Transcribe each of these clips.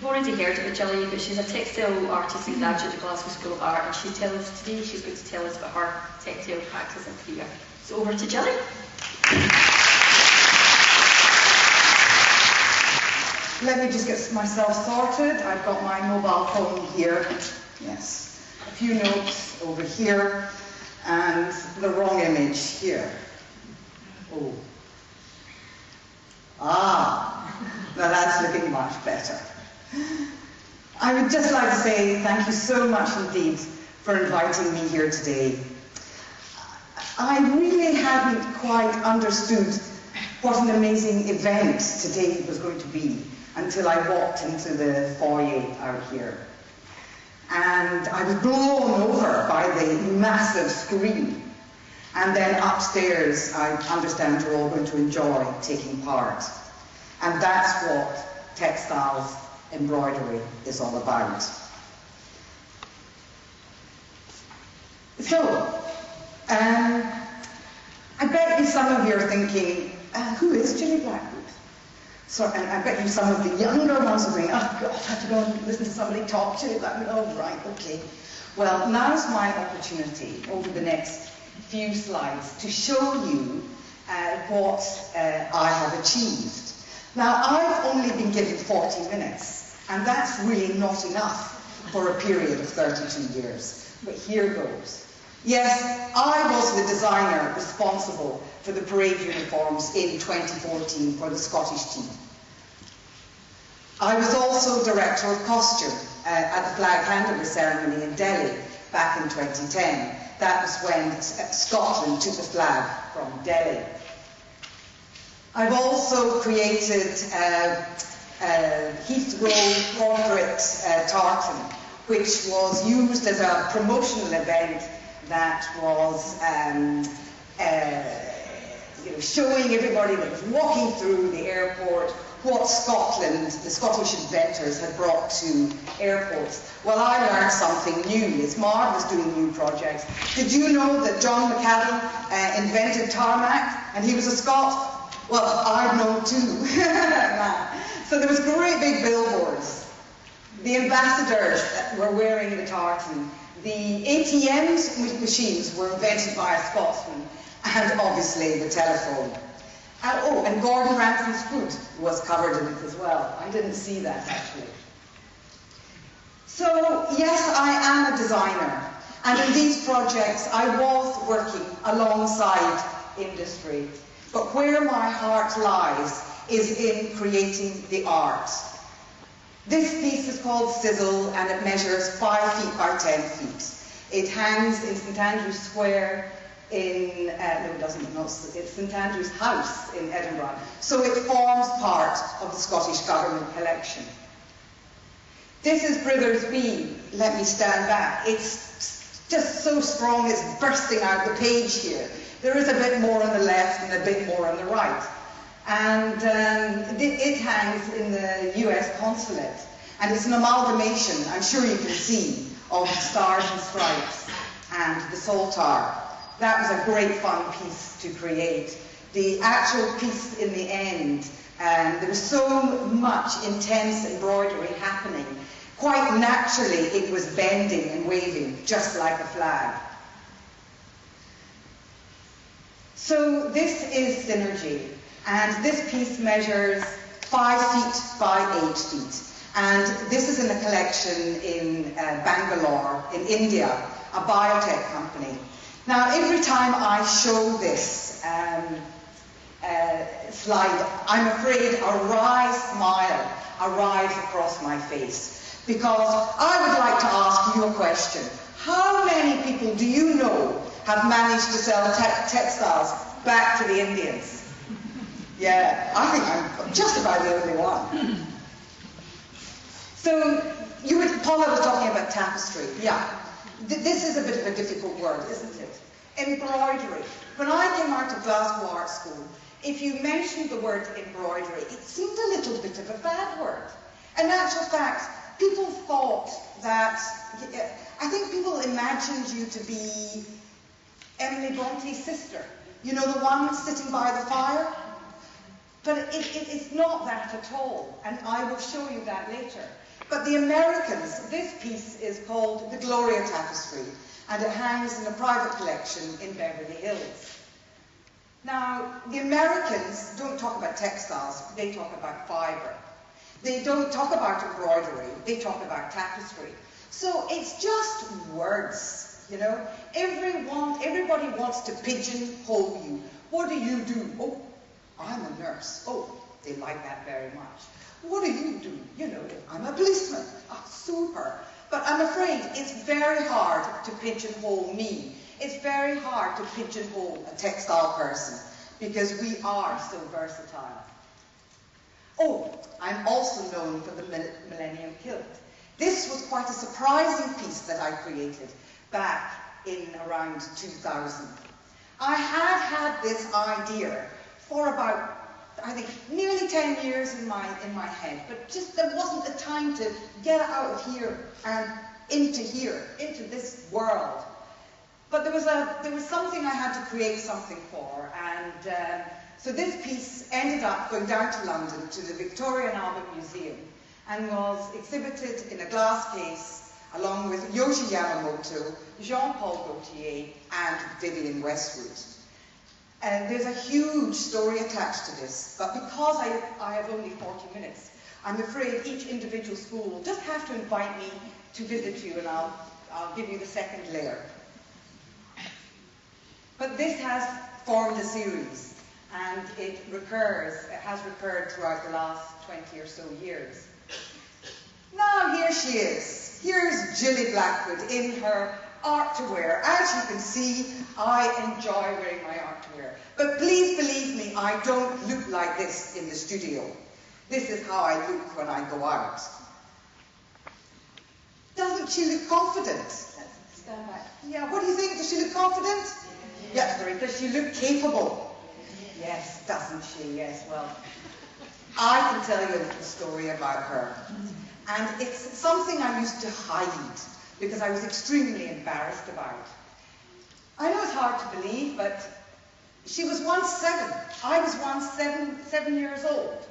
already heard about Jilli, but she's a textile artist and graduate at Glasgow School of Art, and she's going to tell us about her textile practice and career. So over to Jilli. Let me just get myself sorted. I've got my mobile phone here. Yes. A few notes over here, and the wrong image here. Oh. Now that's looking much better. I would just like to say thank you so much indeed for inviting me here today. I really hadn't quite understood what an amazing event today was going to be until I walked into the foyer out here. And I was blown over by the massive screen. And then upstairs, I understand you're all going to enjoy taking part. And that's what textiles embroidery is all about. So, I bet you some of you are thinking, who is Jilli Blackwood? So, and I bet you some of the younger ones are thinking, oh God, I have to go and listen to somebody talk Jilli Blackwood. Oh, right, okay. Well, now's my opportunity over the next few slides to show you what I have achieved. Now, I've only been given 40 minutes, and that's really not enough for a period of 32 years. But here goes. Yes, I was the designer responsible for the parade uniforms in 2014 for the Scottish team. I was also director of costume at the flag handover ceremony in Delhi back in 2010. That was when Scotland took the flag from Delhi. I've also created Heathrow corporate tartan, which was used as a promotional event that was showing everybody that was walking through the airport what Scotland, the Scottish inventors, had brought to airports. Well, I learned something new. It's marvellous doing new projects. Did you know that John McAdam invented tarmac, and he was a Scot? Well, I've known too. So there was great big billboards. The ambassadors were wearing the tartan. The ATM machines were invented by a Scotsman, and obviously the telephone. And Gordon Ransom's food was covered in it as well. I didn't see that actually. So yes, I am a designer, and in these projects I was working alongside industry. But where my heart lies is in creating the art. This piece is called Sizzle, and it measures 5 feet by 10 feet. It hangs in St Andrew's Square in, no it doesn't, it's St Andrew's House in Edinburgh. So it forms part of the Scottish Government collection. This is Brithers Beam. Let me stand back. It's just so strong, it's bursting out the page here. There is a bit more on the left and a bit more on the right. And it hangs in the US consulate. And it's an amalgamation, I'm sure you can see, of Stars and Stripes and the Saltire. That was a great fun piece to create. The actual piece in the end, there was so much intense embroidery happening. Quite naturally, it was bending and waving, just like a flag. So this is Synergy, and this piece measures 5 feet by 8 feet. And this is in a collection in Bangalore, in India, a biotech company. Now, every time I show this slide, I'm afraid a wry smile arrives across my face, because I would like to ask you a question. How many people do you know have managed to sell textiles back to the Indians? Yeah, I think I'm just about the only one. So, Paula was talking about tapestry. Yeah, this is a bit of a difficult word, isn't it? Embroidery. When I came out of Glasgow Art School, if you mentioned the word embroidery, it seemed a little bit of a bad word. In actual fact, people thought that, I think people imagined you to be Emily Bronte's sister. You know, the one sitting by the fire? But it's not that at all, and I will show you that later. But the Americans, this piece is called the Gloria Tapestry, and it hangs in a private collection in Beverly Hills. Now, the Americans don't talk about textiles, they talk about fibre. They don't talk about embroidery, they talk about tapestry. So it's just words, you know. Everybody wants to pigeonhole you. What do you do? Oh, I'm a nurse. Oh, they like that very much. What do you do? You know, I'm a policeman. Ah, super. But I'm afraid it's very hard to pigeonhole me. It's very hard to pigeonhole a textile person because we are so versatile. Oh, I'm also known for the Millennium Kilt. This was quite a surprising piece that I created back in around 2000. I had this idea for about, I think, nearly 10 years in my head, but just there wasn't the time to get out of here and into this world. But there was something I had to create something for, and so this piece ended up going down to London to the Victoria and Albert Museum and was exhibited in a glass case along with Yohji Yamamoto, Jean-Paul Gaultier and Vivienne Westwood. And there's a huge story attached to this, but because I have only 40 minutes, I'm afraid each individual school will just have to invite me to visit you, and I'll give you the second layer. But this has formed a series, and it has recurred throughout the last 20 or so years. Now here she is. Here's Jilli Blackwood in her art to wear. As you can see, I enjoy wearing my art to wear. But please believe me, I don't look like this in the studio. This is how I look when I go out. Doesn't she look confident? Stand back. Yeah, what do you think? Does she look confident? Yes, very. Does she look capable? Yes, doesn't she? Yes, well, I can tell you a little story about her. And it's something I used to hide because I was extremely embarrassed about. I know it's hard to believe, but she was once 7. I was once 7 years old.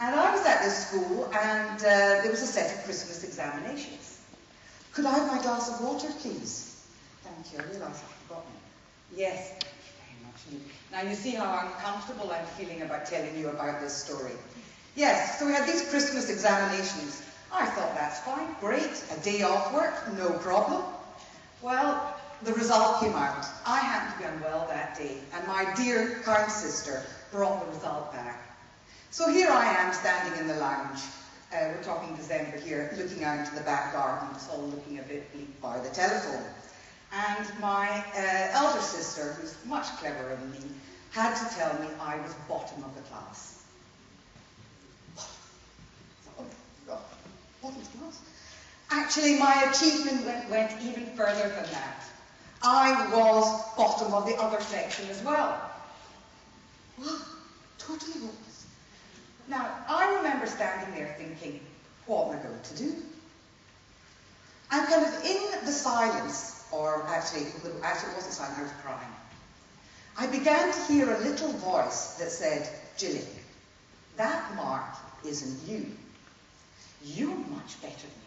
And I was at this school, and there was a set of Christmas examinations. Could I have my glass of water, please? Thank you. I realise I've forgotten it. Yes, thank you very much. Now you see how uncomfortable I'm feeling about telling you about this story. Yes, so we had these Christmas examinations. I thought, that's fine, great, a day off work, no problem. Well, the result came out. I happened to be unwell that day, and my dear, kind sister brought the result back. So here I am standing in the lounge, we're talking December here, looking out into the back garden, it's all looking a bit bleak by the telephone. And my elder sister, who's much cleverer than me, had to tell me I was bottom of the class. Actually, my achievement went even further than that. I was bottom of the other section as well. Wow, totally hopeless. Now, I remember standing there thinking, what am I going to do? And kind of in the silence, or actually it wasn't silent, I was crying, I began to hear a little voice that said, Jilli, that mark isn't you. You're much better than that.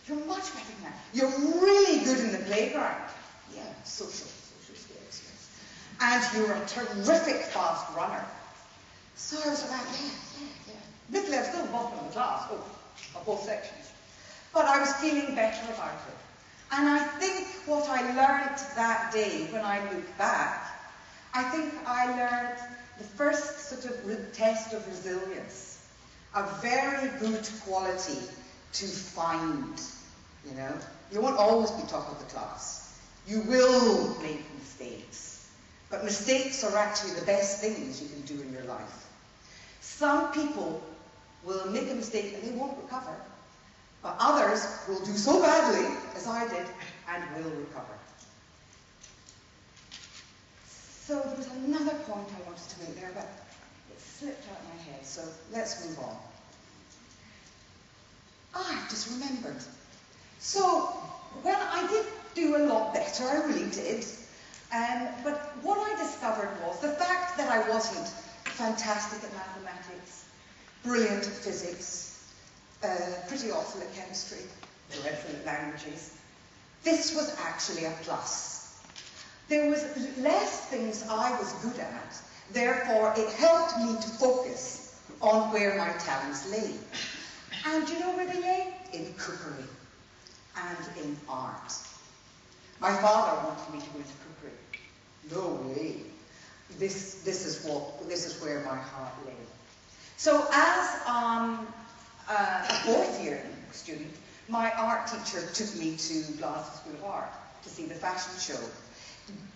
You're much better than that. You're really good in the playground. Yeah, social skills, yes. And you're a terrific fast runner. So I was like, yeah. Admittedly, I'm still bottom of the class, of both sections. But I was feeling better about it. And I think what I learned that day, when I look back, I think I learned the first sort of test of resilience, a very good quality to find, you know. You won't always be top of the class. You will make mistakes. But mistakes are actually the best things you can do in your life. Some people will make a mistake and they won't recover, but others will do so badly, as I did, and will recover. So there was another point I wanted to make there, but it slipped out of my head, so let's move on. I've just remembered. So, well, I did do a lot better, I really did. But what I discovered was the fact that I wasn't fantastic at mathematics, brilliant at physics, pretty awful at chemistry, dreadful at languages. This was actually a plus. There was less things I was good at, therefore it helped me to focus on where my talents lay. And do you know where they lay? In cookery and in art. My father wanted me to go into cookery. No way. This is where my heart lay. So as a fourth year student, my art teacher took me to Glasgow School of Art to see the fashion show.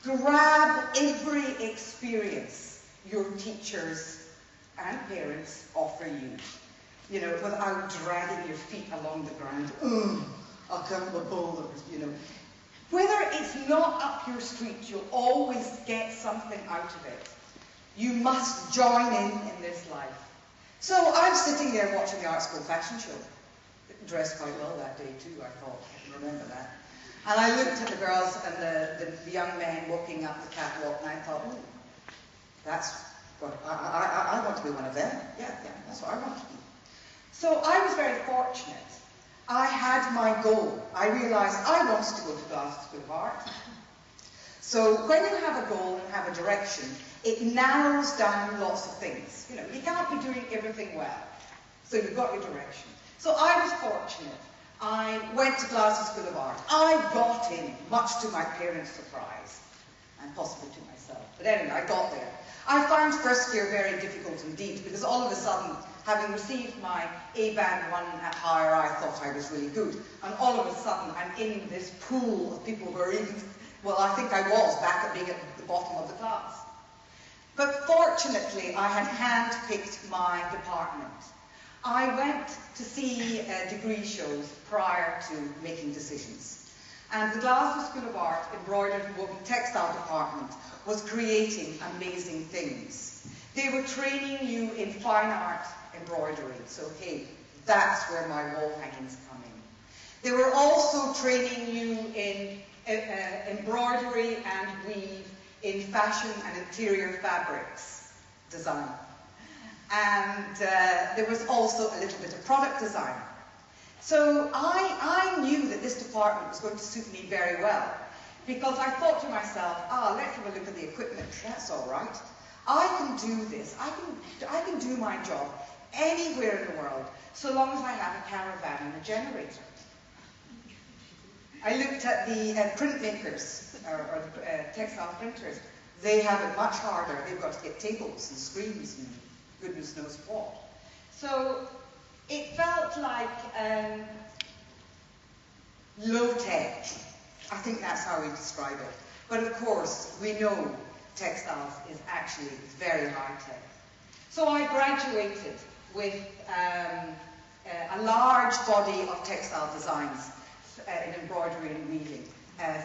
Grab every experience your teachers and parents offer you, you know, without dragging your feet along the ground. I can't be bothered, you know. Whether it's not up your street, you'll always get something out of it. You must join in this life. So I'm sitting there watching the art school fashion show. Dressed quite well that day too, I thought. I can remember that. And I looked at the girls and the young men walking up the catwalk, and I thought, oh, that's what I want to be one of them. Yeah, that's what I want to be. So I was very fortunate. I had my goal. I realised I wanted to go to Glasgow School of Art. So when you have a goal and have a direction, it narrows down lots of things. You know, you can't be doing everything well. So you've got your direction. So I was fortunate. I went to Glasgow School of Art. I got in, much to my parents' surprise, and possibly to myself. But anyway, I got there. I found first year very difficult indeed, because all of a sudden, having received my A-band 1 at higher, I thought I was really good. And all of a sudden, I'm in this pool of people who are even, well, I think I was back at being at the bottom of the class. But fortunately, I had hand-picked my department. I went to see degree shows prior to making decisions. And the Glasgow School of Art Embroidered and Woven Textile Department was creating amazing things. They were training you in fine art embroidery. So, hey, that's where my wall hangings come in. They were also training you in embroidery and weave in fashion and interior fabrics design. And there was also a little bit of product design. So I knew that this department was going to suit me very well, because I thought to myself, let's have a look at the equipment. That's all right. I can do this. I can do my job anywhere in the world, so long as I have a caravan and a generator. I looked at the printmakers, or textile printers. They have it much harder. They've got to get tables and screens and goodness knows what. So it felt like low tech. I think that's how we describe it. But of course, we know textiles is actually very high tech. So I graduated with a large body of textile designs in embroidery and weaving,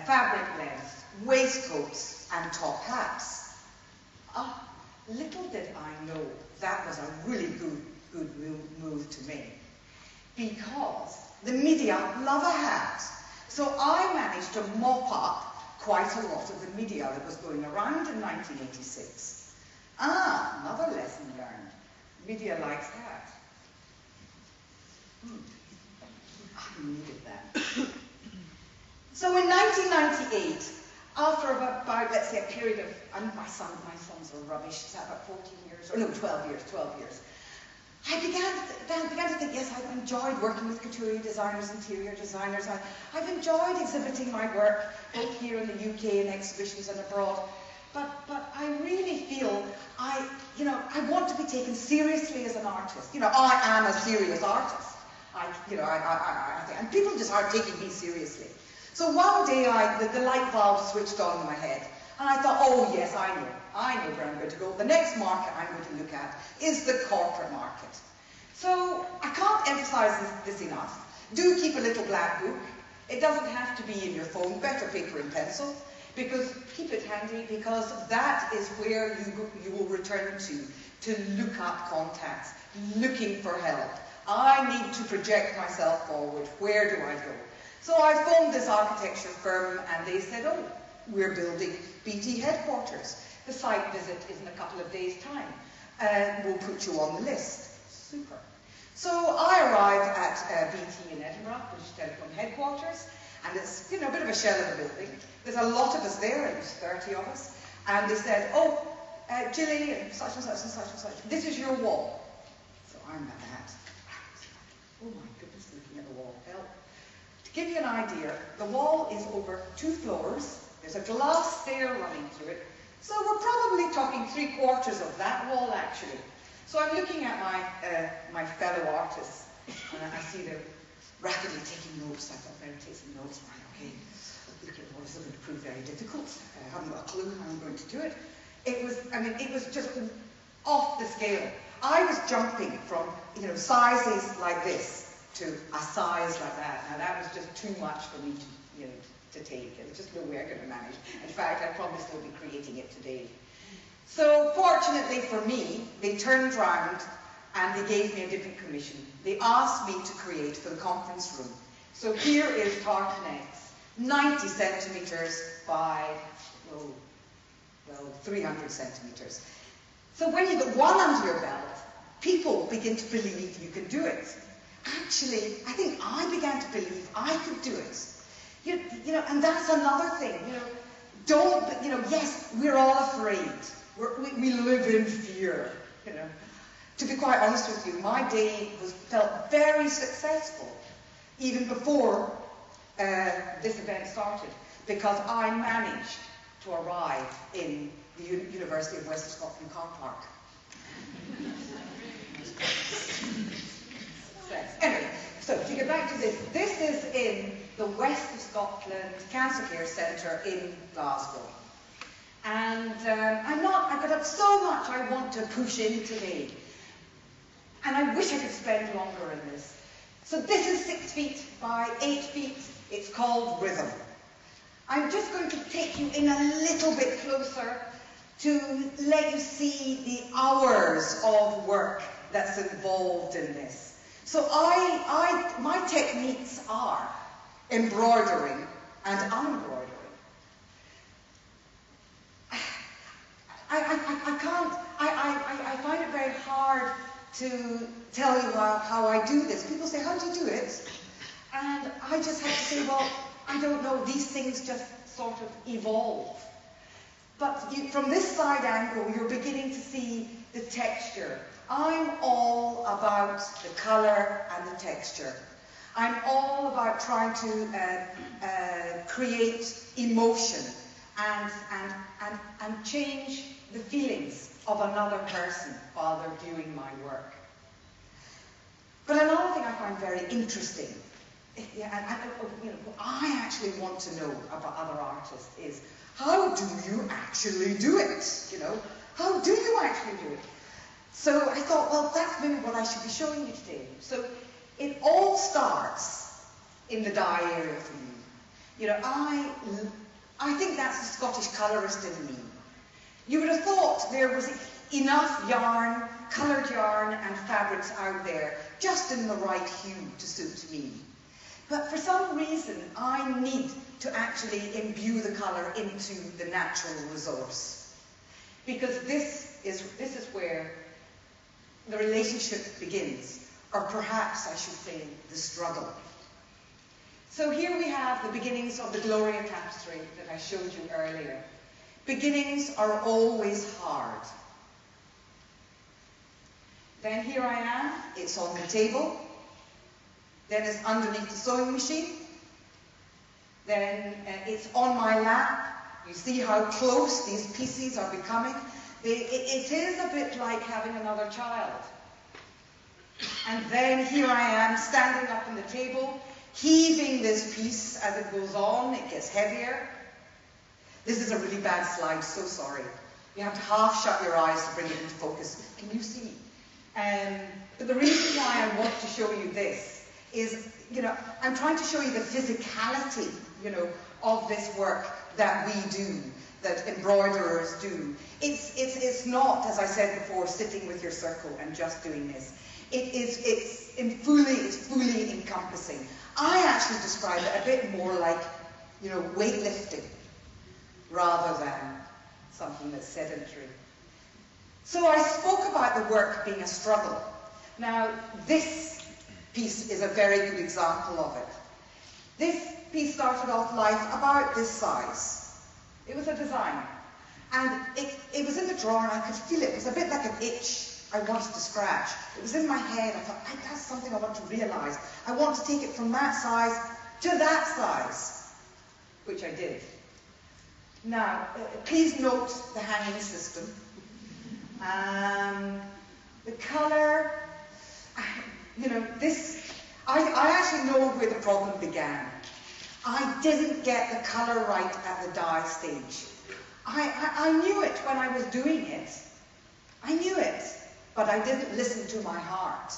fabric blends, waistcoats and top hats. Little did I know that was a really good move to make, because the media love a hat. So I managed to mop up quite a lot of the media that was going around in 1986. Another lesson learned. Media likes hats. I needed that. So in 1998, after about, let's say, a period of, my sons are rubbish, it's about 14 years, or no, 12 years. I began to think, yes, I've enjoyed working with couture designers, interior designers. I've enjoyed exhibiting my work, both here in the UK in exhibitions and abroad. But I really feel I want to be taken seriously as an artist. You know, I am a serious artist. And people just aren't taking me seriously. So one day the light bulb switched on in my head, and I thought, oh yes, I know where I'm going to go. The next market I'm going to look at is the corporate market. So I can't emphasize this enough. Do keep a little black book. It doesn't have to be in your phone, better paper and pencil, because keep it handy, because that is where you will return to look up contacts, looking for help. I need to project myself forward. Where do I go? So I phoned this architecture firm, and they said, oh, we're building BT headquarters. The site visit is in a couple of days' time. We'll put you on the list. Super. So I arrived at BT in Edinburgh, British Telecom headquarters, and it's, you know, a bit of a shell of a building. There's a lot of us there, at least 30 of us, and they said, oh, Jilli, and such and such and such and such, this is your wall. So I'm at that. Oh my goodness, looking at the wall, help. To give you an idea, the wall is over 2 floors. There's a glass stair running through it. So we're probably talking 3/4 of that wall, actually. So I'm looking at my fellow artists, and I see them rapidly taking notes. I thought, better take some notes. Right, okay. Look at what is going to prove very difficult. I haven't got a clue how I'm going to do it. It was just off the scale. I was jumping from, you know, sizes like this to a size like that. Now that was just too much for me to, you know, to take. There was just no way I could have managed. In fact, I'd probably still be creating it today. So fortunately for me, they turned round and they gave me a different commission. They asked me to create for the conference room. So here is tartanets, 90 centimetres by, 300 centimetres. So when you get one under your belt, people begin to believe you can do it. Actually, I think I began to believe I could do it. You know, and that's another thing. You know, yes, we're all afraid. We live in fear. You know, to be quite honest with you, my day felt very successful, even before this event started, because I managed to arrive in the University of Western Scotland car park. Anyway, so to get back to this is in the West of Scotland Cancer Care Centre in Glasgow. And I've got so much I want to push in today. And I wish I could spend longer in this. So this is 6 feet by 8 feet. It's called Rhythm. I'm just going to take you in a little bit closer to let you see the hours of work that's involved in this. So my techniques are embroidering and unembroidering. I find it very hard to tell you how I do this. People say, how do you do it? And I just have to say, well, I don't know. These things just sort of evolve. But from this side angle, you're beginning to see the texture. I'm all about the colour and the texture. I'm all about trying to create emotion and change the feelings of another person while they're viewing my work. But another thing I find very interesting, what I actually want to know about other artists is, how do you actually do it? You know, how do you actually do it? So I thought, well, that's maybe what I should be showing you today. So it all starts in the dye area for me. You know, I think that's the Scottish colourist in me. You would have thought there was enough yarn, coloured yarn and fabrics out there, just in the right hue to suit me. But for some reason, I need to actually imbue the colour into the natural resource. Because this is where the relationship begins, or perhaps I should say the struggle. So here we have the beginnings of the Gloria tapestry that I showed you earlier. Beginnings are always hard. Then here I am, it's on the table. Then it's underneath the sewing machine. Then it's on my lap. You see how close these pieces are becoming. It is a bit like having another child. And then here I am standing up on the table, heaving this piece as it goes on. It gets heavier. This is a really bad slide, so sorry. You have to half shut your eyes to bring it into focus. Can you see? But the reason why I want to show you this is, you know, I'm trying to show you the physicality, you know, of this work that we do, that embroiderers do. It's not, as I said before, sitting with your circle and just doing this. It's fully encompassing. I actually describe it a bit more like, you know, weightlifting. rather than something that's sedentary. So I spoke about the work being a struggle. Now, this piece is a very good example of it. This piece started off life about this size. It was a design. And it was in the drawer and I could feel it. It was a bit like an itch I wanted to scratch. It was in my head. I thought, that's something I want to realise. I want to take it from that size to that size, which I did. Now, please note the hanging system. The colour, I actually know where the problem began. I didn't get the colour right at the dye stage. I knew it when I was doing it. I knew it, but I didn't listen to my heart.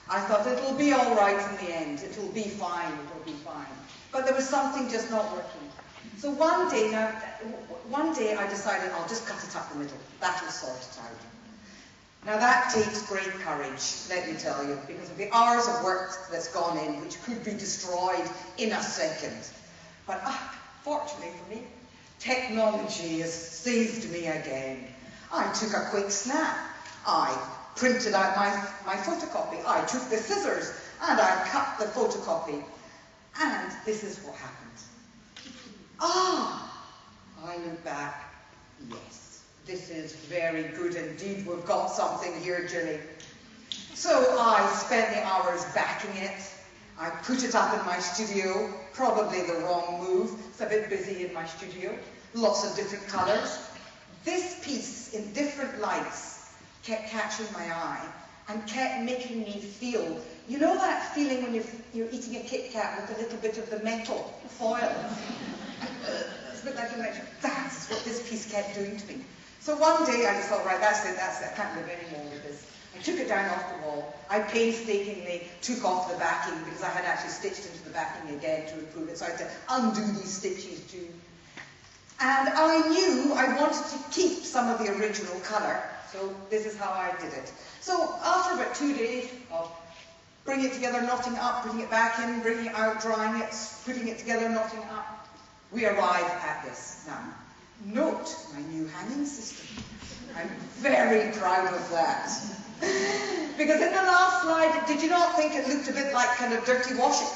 I thought it'll be all right in the end. It'll be fine. It'll be fine. But there was something just not working. So one day I decided I'll just cut it up the middle. That'll sort it out. Now that takes great courage, let me tell you, because of the hours of work that's gone in, which could be destroyed in a second. But fortunately for me, technology has saved me again. I took a quick snap. I printed out my photocopy. I took the scissors and I cut the photocopy. And this is what happened. I look back, yes, this is very good indeed. We've got something here, Jilli. So I spent the hours backing it. I put it up in my studio, probably the wrong move. It's a bit busy in my studio, lots of different colours. This piece, in different lights, kept catching my eye and kept making me feel, you know that feeling when you're eating a Kit Kat with a little bit of the metal foil? It's a bit like electric. That's what this piece kept doing to me. So one day I just thought, right, that's it, I can't live anymore with this. I took it down off the wall. I painstakingly took off the backing because I had actually stitched into the backing again to improve it. So I had to undo these stitches too. And I knew I wanted to keep some of the original colour. So this is how I did it. So after about 2 days of bringing it together, knotting it up, putting it back in, bringing it out, drying it, putting it together, knotting it up, we arrive at this. Now, note my new hanging system. I'm very proud of that. Because in the last slide, did you not think it looked a bit like kind of dirty washing?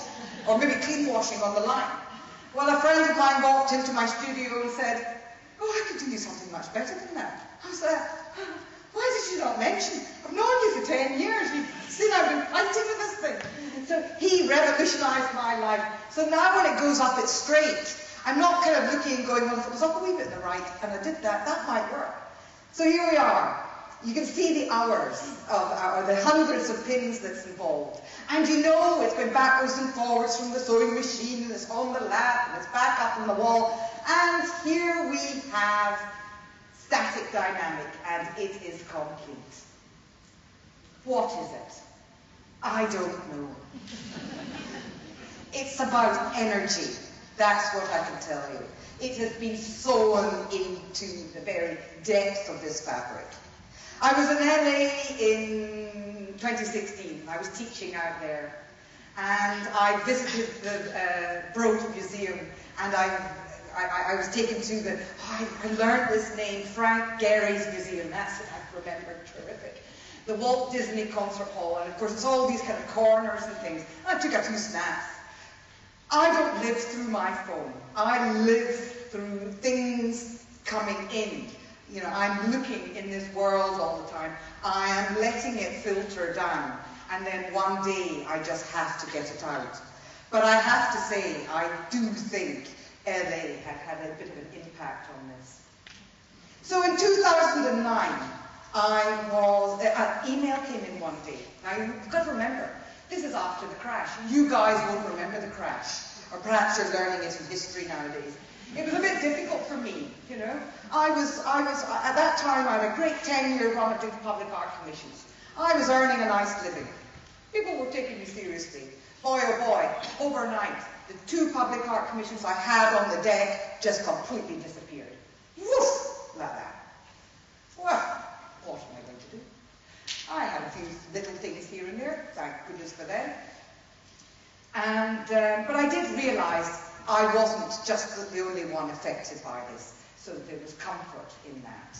Or maybe clean washing on the line? Well, a friend of mine walked into my studio and said, I could do something much better than that. I was like, why did you not mention? I've known you for 10 years. You've seen I've been fighting with this thing. So he revolutionised my life. So now when it goes up, it's straight. I'm not kind of looking and going, well, if it was up a wee bit in the right and I did that, that might work. So here we are. You can see the hours or the hundreds of pins that's involved. And you know it's going backwards and forwards from the sewing machine, and it's on the lap, and it's back up on the wall. And here we have static dynamic, and it is complete. What is it? I don't know. It's about energy. That's what I can tell you. It has been sewn into the very depth of this fabric. I was in LA in 2016. I was teaching out there. And I visited the Broad Museum, and I was taken to I learned this name, Frank Gehry's Museum. That's it, I remember, terrific. The Walt Disney Concert Hall, and of course it's all these kind of corners and things. I took a few snaps. I don't live through my phone. I live through things coming in. You know, I'm looking in this world all the time. I am letting it filter down. And then one day I just have to get it out. But I have to say, I do think LA had a bit of an impact on this. So in 2009, an email came in one day. Now you've got to remember, this is after the crash. You guys won't remember the crash. Or perhaps you're learning it in history nowadays. It was a bit difficult for me, you know. I was at that time I had a great 10-year run of doing public art commissions. I was earning a nice living. People were taking me seriously. Boy, oh boy, overnight, the 2 public art commissions I had on the deck just completely disappeared. Woof! Like that. Well, what am I going to do? I had a few little things here and there, thank goodness for them. And, but I did realise I wasn't just the only one affected by this. So there was comfort in that.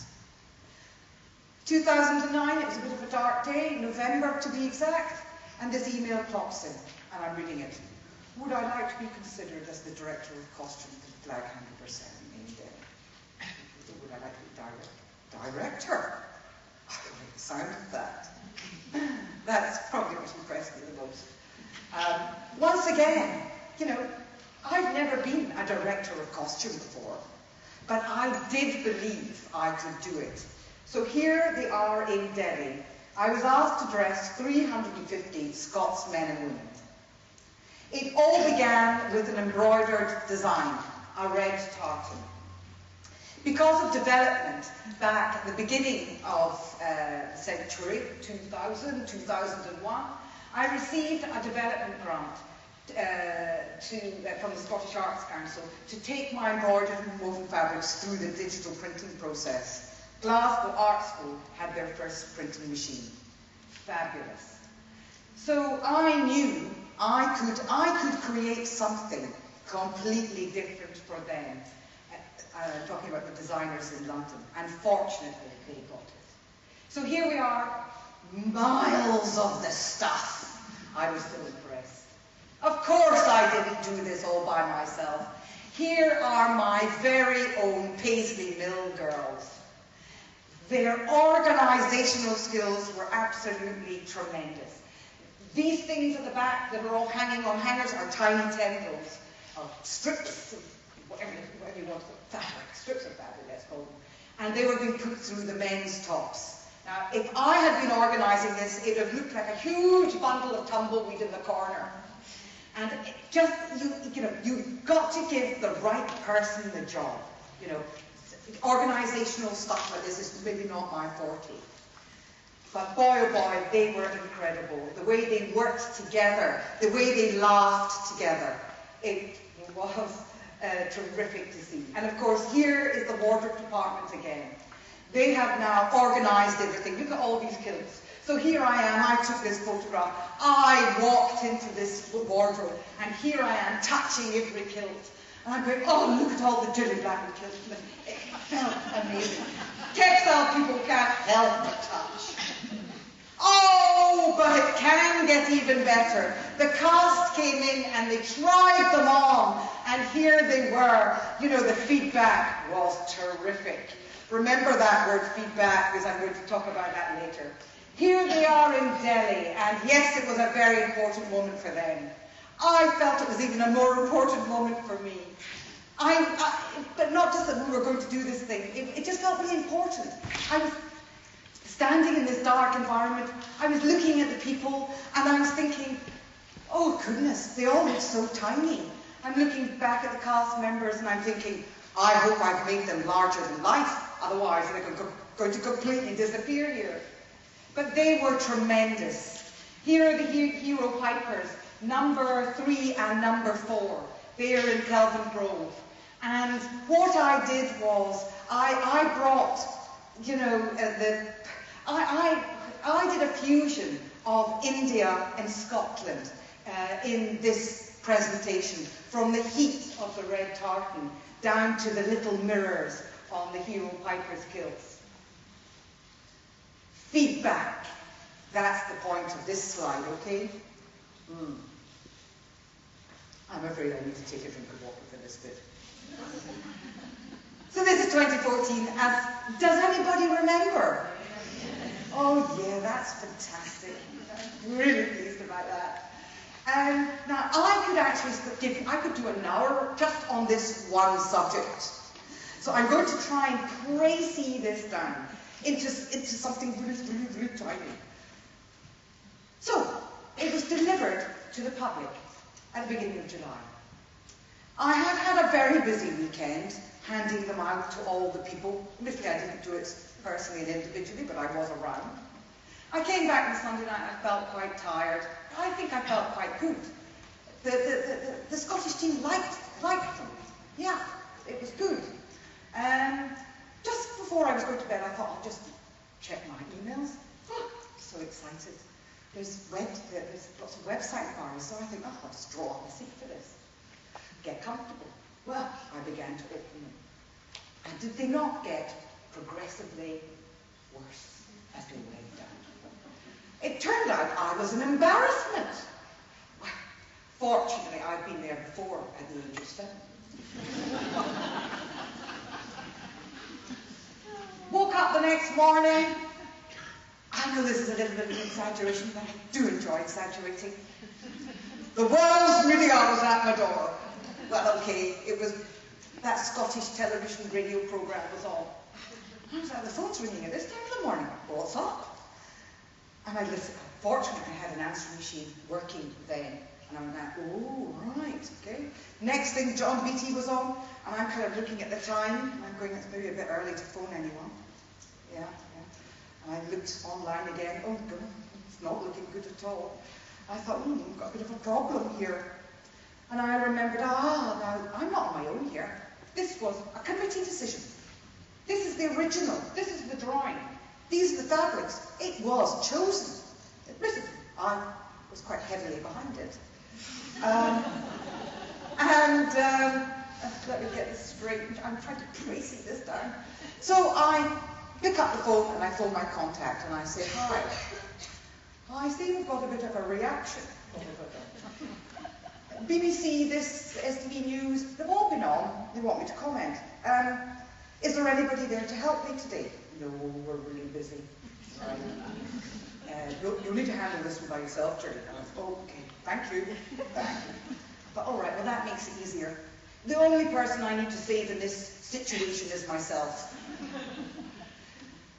2009, it was a bit of a dark day, November to be exact, and this email pops in, and I'm reading it. Would I like to be considered as the director of costume for the Flag Hangover ceremony in Delhi? Would I like to be director? I like the sound of that. That's probably what impressed me the most. Once again, you know, I've never been a director of costume before, but I did believe I could do it. So here they are in Delhi. I was asked to dress 350 Scots men and women. It all began with an embroidered design, a red tartan. Because of development back at the beginning of the century, 2000, 2001, I received a development grant from the Scottish Arts Council to take my embroidered and woven fabrics through the digital printing process. Glasgow Art School had their first printing machine. Fabulous. So I knew I could create something completely different for them. Talking about the designers in London, and fortunately they got it. So here we are, miles of the stuff. I was so impressed. Of course I didn't do this all by myself. Here are my very own Paisley Mill girls. Their organisational skills were absolutely tremendous. These things at the back that are all hanging on hangers are tiny tendrils, or strips of whatever you want to put, fabric, strips of fabric, let's call them. And they were being put through the men's tops. Now, if I had been organising this, it would have looked like a huge bundle of tumbleweed in the corner. And it just, you've got to give the right person the job. You know, organisational stuff like this is maybe not my forte. But boy, oh boy, they were incredible. The way they worked together, the way they laughed together. It was terrific to see. And of course, here is the wardrobe department again. They have now organised everything. Look at all these kilts. So here I am, I took this photograph. I walked into this wardrobe, and here I am touching every kilt. And I'm going, oh, look at all the Jilli Blackwood kilts. It felt amazing. Textile people can't help but touch. Oh, but it can get even better. The cast came in and they tried them on, and here they were. You know, the feedback was terrific. Remember that word feedback, because I'm going to talk about that later. Here they are in Delhi, and yes, it was a very important moment for them. I felt it was even a more important moment for me. But not just that we were going to do this thing, it just felt really important. I was standing in this dark environment, I was looking at the people, and I was thinking, oh goodness, they all look so tiny. I'm looking back at the cast members and I'm thinking, I hope I've made them larger than life, otherwise they're going to completely disappear here. But they were tremendous. Here are the hero pipers, number 3 and number 4. They're in Kelvin Grove. And what I did was, I brought, you know, I did a fusion of India and Scotland in this presentation, from the heat of the red tartan down to the little mirrors on the hero pipers' kilts. Feedback. That's the point of this slide, okay? I'm afraid I need to take a drink of water for this bit. So this is 2014. Does anybody remember? Oh yeah, that's fantastic. I'm really pleased about that. Now I could actually I could do an hour just on this one subject. So I'm going to try and précis this down into something really, really, really tiny. So it was delivered to the public at the beginning of July. I had had a very busy weekend handing them out to all the people. Admittedly, I didn't do it personally and individually, but I was around. I came back on Sunday night, I felt quite tired. I think I felt quite good. The Scottish team liked them. Yeah, it was good. Just before I was going to bed, I thought I'll just check my emails. So excited. There's lots of website inquiries, so I think, I'll just draw on the seat for this. Get comfortable. Well, I began to open them. And did they not get progressively worse as they went down? It turned out I was an embarrassment. Well, fortunately, I'd been there before at the age of 7. Woke up the next morning. I know this is a little bit of an exaggeration, but I do enjoy exaggerating. The world's really I was at my door. Well, okay, it was that Scottish television radio programme was on. I was like, the phone's ringing at this time of the morning. What's up? And I listened. Fortunately, I had an answering machine working then. And I'm like, oh, right, okay. Next thing, John Beattie was on, and I'm kind of looking at the time, and I'm going, it's maybe a bit early to phone anyone. Yeah. And I looked online again. Oh, God, it's not looking good at all. I thought, we've got a bit of a problem here. And I remembered, now, I'm not on my own here. This was a committee decision. This is the original. This is the drawing. These are the fabrics. It was chosen. Admittedly, I was quite heavily behind it. Let me get this straight. I'm trying to trace this down. So I pick up the phone and I phone my contact and I say, hi. I see we've got a bit of a reaction. BBC, this, STV News, they've all been on. They want me to comment. Is there anybody there to help me today? No, we're really busy. Right. You'll need to handle this one by yourself, Jilli. Okay, thank you. But all right, well that makes it easier. The only person I need to save in this situation is myself.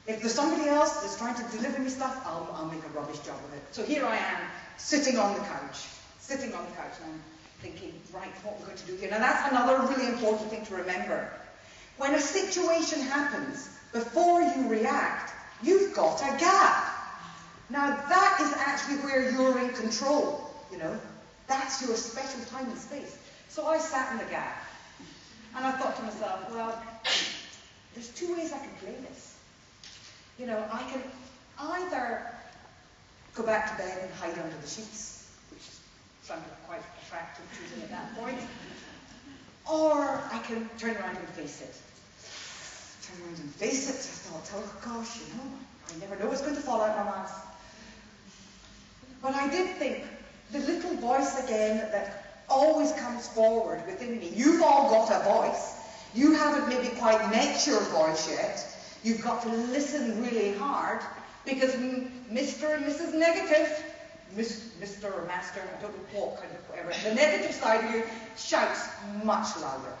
If there's somebody else that's trying to deliver me stuff, I'll make a rubbish job of it. So here I am, sitting on the couch, and I'm thinking, right, what we're going to do here. Now that's another really important thing to remember. When a situation happens, before you react, you've got a gap. Now that is actually where you're in control, you know. That's your special time and space. So I sat in the gap, and I thought to myself, well, there's 2 ways I can play this. You know, I can either go back to bed and hide under the sheets, which sounded quite attractive to me at that point, or I can turn around and face it. I thought, oh gosh, you know, I never know what's going to fall out of my mouth. But I did think, the little voice again that always comes forward within me. You've all got a voice. You haven't maybe quite met your voice yet. You've got to listen really hard because Mr. and Mrs. Negative, Mr. or Master, I don't know what kind of whatever, the negative side of you shouts much louder.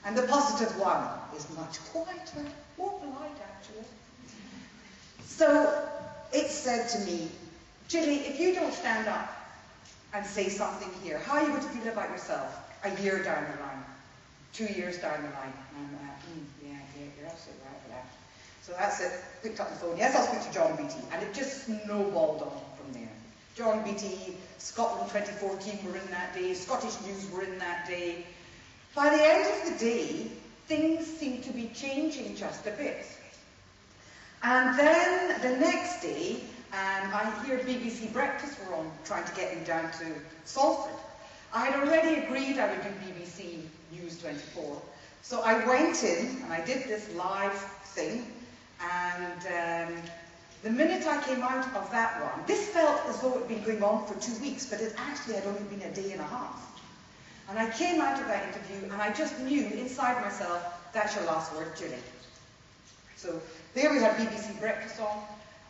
And the positive one is much quieter, more polite actually. So it said to me, Jilli, if you don't stand up and say something here, how are you going to feel about yourself a year down the line, 2 years down the line? And I'm yeah, you're absolutely right for that. So that's it, picked up the phone. Yes, I'll speak to John Beattie. And it just snowballed on from there. John Beattie, Scotland 2014 were in that day, Scottish News were in that day. By the end of the day, things seemed to be changing just a bit. And then the next day, I hear BBC Breakfast were on, trying to get me down to Salford. I had already agreed I would do BBC News 24. So I went in and I did this live thing. And the minute I came out of that one, this felt as though it had been going on for 2 weeks, but it actually had only been a day and a half. And I came out of that interview and I just knew inside myself, that's your last word, Jilli. So there we had BBC Breakfast on.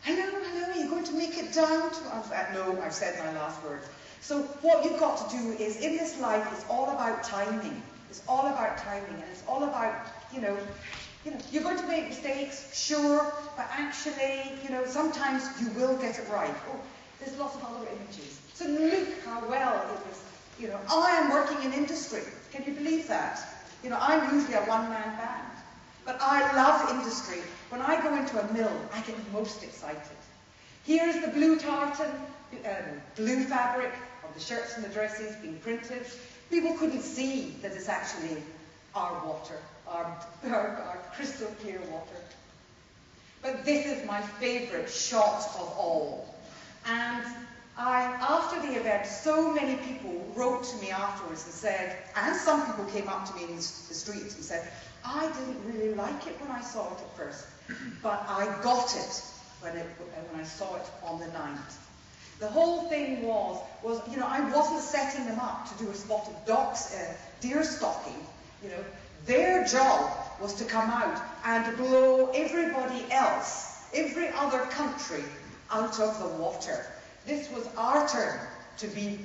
Hello, are you going to make it down to... no, I've said my last word. So what you've got to do is, in this life, it's all about timing. It's all about timing, and it's all about, you know, you're going to make mistakes, sure, but actually, sometimes you will get it right. Oh, there's lots of other images. So look how well it was, I am working in industry. Can you believe that? I'm usually a one-man band. But I love industry. When I go into a mill, I get most excited. Here's the blue tartan, blue fabric of the shirts and the dresses being printed. People couldn't see that it's actually our water, our crystal clear water. But this is my favourite shot of all. And after the event, forget, so many people wrote to me afterwards and said, and some people came up to me in the streets and said, I didn't really like it when I saw it at first, but I got it when I saw it on the night. The whole thing was, you know, I wasn't setting them up to do a spotted deer stalking. You know, their job was to come out and blow everybody else, every other country, out of the water. This was our turn to be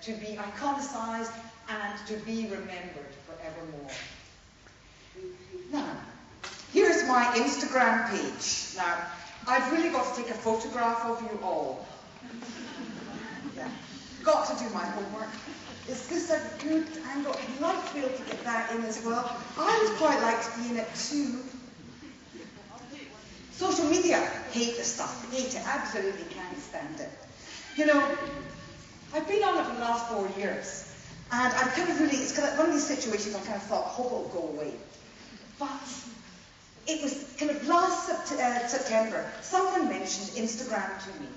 iconicized and to be remembered forevermore. Now, here's my Instagram page. Now, I've really got to take a photograph of you all. Yeah, got to do my homework. Is this a good angle? I'd like to be able to get that in as well. I would quite like to be in it too. Social media, hate the stuff, hate it, absolutely can't stand it. You know, I've been on it for the last 4 years, and I've kind of really, it's kind of one of these situations I kind of thought, hope it'll go away. But it was kind of last September, someone mentioned Instagram to me.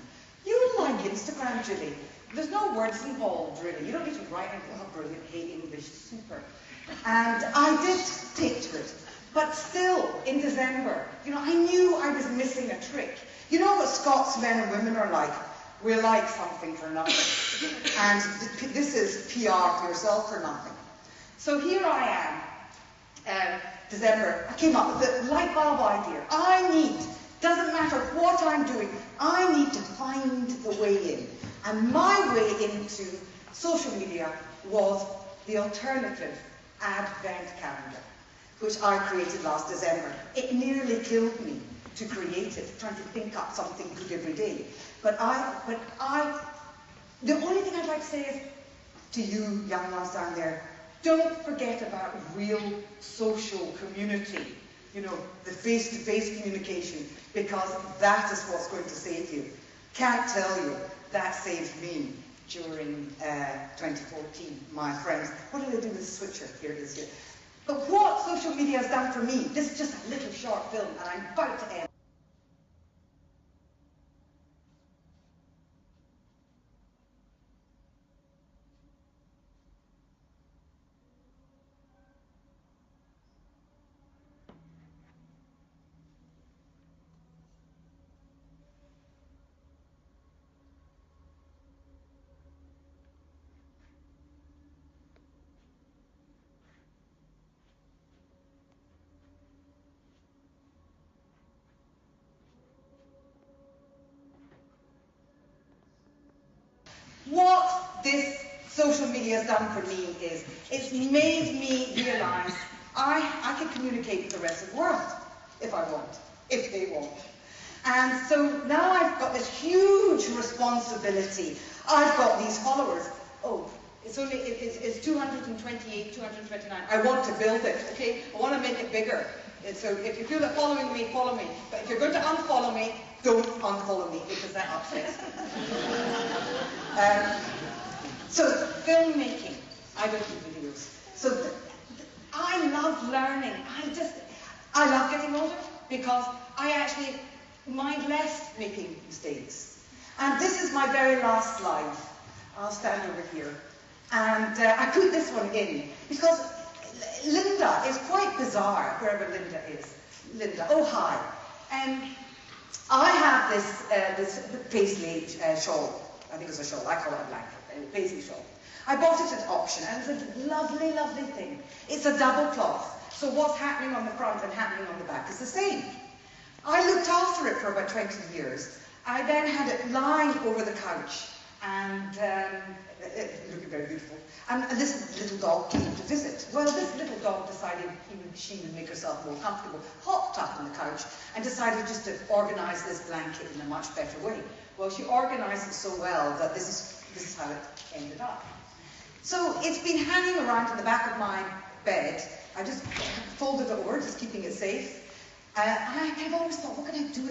You like Instagram, Jilli? There's no words involved, really. You don't need to write and go, oh, brilliant, hate English, super. And I did take to it. But still, in December, you know, I knew I was missing a trick. You know what Scots men and women are like? We're like something for nothing. And this is PR for yourself for nothing. So here I am, December, I came up with a light bulb idea. Doesn't matter what I'm doing, I need to find the way in. And my way into social media was the alternative Advent calendar, which I created last December. It nearly killed me to create it, trying to think up something good every day. But the only thing I'd like to say is to you young ones down there, don't forget about real social community, you know, the face-to-face communication, because that is what's going to save you. Can't tell you, that saved me during 2014, my friends. What did I do with the switcher? Here it is here. But what social media has done for me, this is just a little short film, and I'm about to end. What this social media has done for me is, it's made me realise I can communicate with the rest of the world, if I want, if they want. And so now I've got this huge responsibility. I've got these followers. Oh, it's 228, 229. I want to build it, okay? I want to make it bigger. And so if you feel like following me, follow me. But if you're going to unfollow me, don't unfollow me, because that upsets me. So filmmaking, I don't do videos. So I love learning. I love getting older because I actually mind less making mistakes. And this is my very last slide. I'll stand over here. And I put this one in because Linda is quite bizarre, wherever Linda is. Linda, oh hi. I have this paisley shawl. I think it's a shawl. I call it a blanket. A paisley shawl. I bought it at auction, and it's a lovely, lovely thing. It's a double cloth, so what's happening on the front and happening on the back is the same. I looked after it for about 20 years. I then had it lying over the couch, and looking very beautiful. And this little dog came to visit. Well, this little dog decided she would make herself more comfortable, hopped up on the couch, and decided just to organise this blanket in a much better way. Well, she organised it so well that this is how it ended up. So it's been hanging around in the back of my bed. I just folded it over, just keeping it safe. I've always thought, what can I do?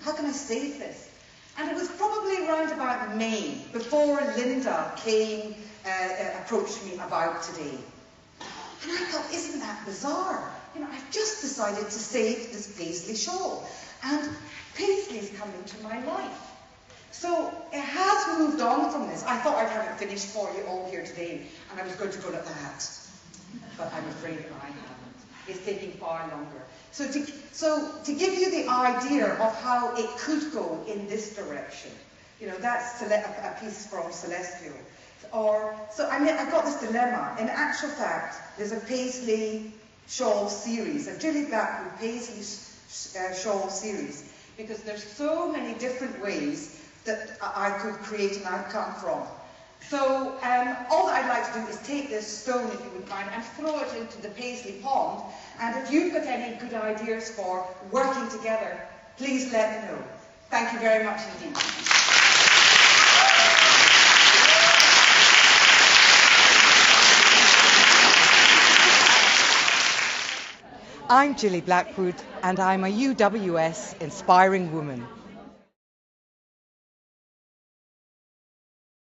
How can I save this? And it was probably around about May, before Linda came, approached me about today. And I thought, isn't that bizarre? You know, I've just decided to save this paisley shawl. And paisley's come into my life. So it has moved on from this. I thought I'd have it finished for you all here today, and I was going to go at that. But I'm afraid I haven't. It's taking far longer. So to give you the idea of how it could go in this direction, you know, that's a piece from Celestial. I've got this dilemma. In actual fact, there's a Paisley shawl series, a Jilli Blackwood Paisley shawl series, because there's so many different ways that I could create an outcome from. So all that I'd like to do is take this stone, if you wouldn't mind, and throw it into the Paisley pond. And if you've got any good ideas for working together, please let me know. Thank you very much indeed. I'm Jilli Blackwood, and I'm a UWS Inspiring Woman.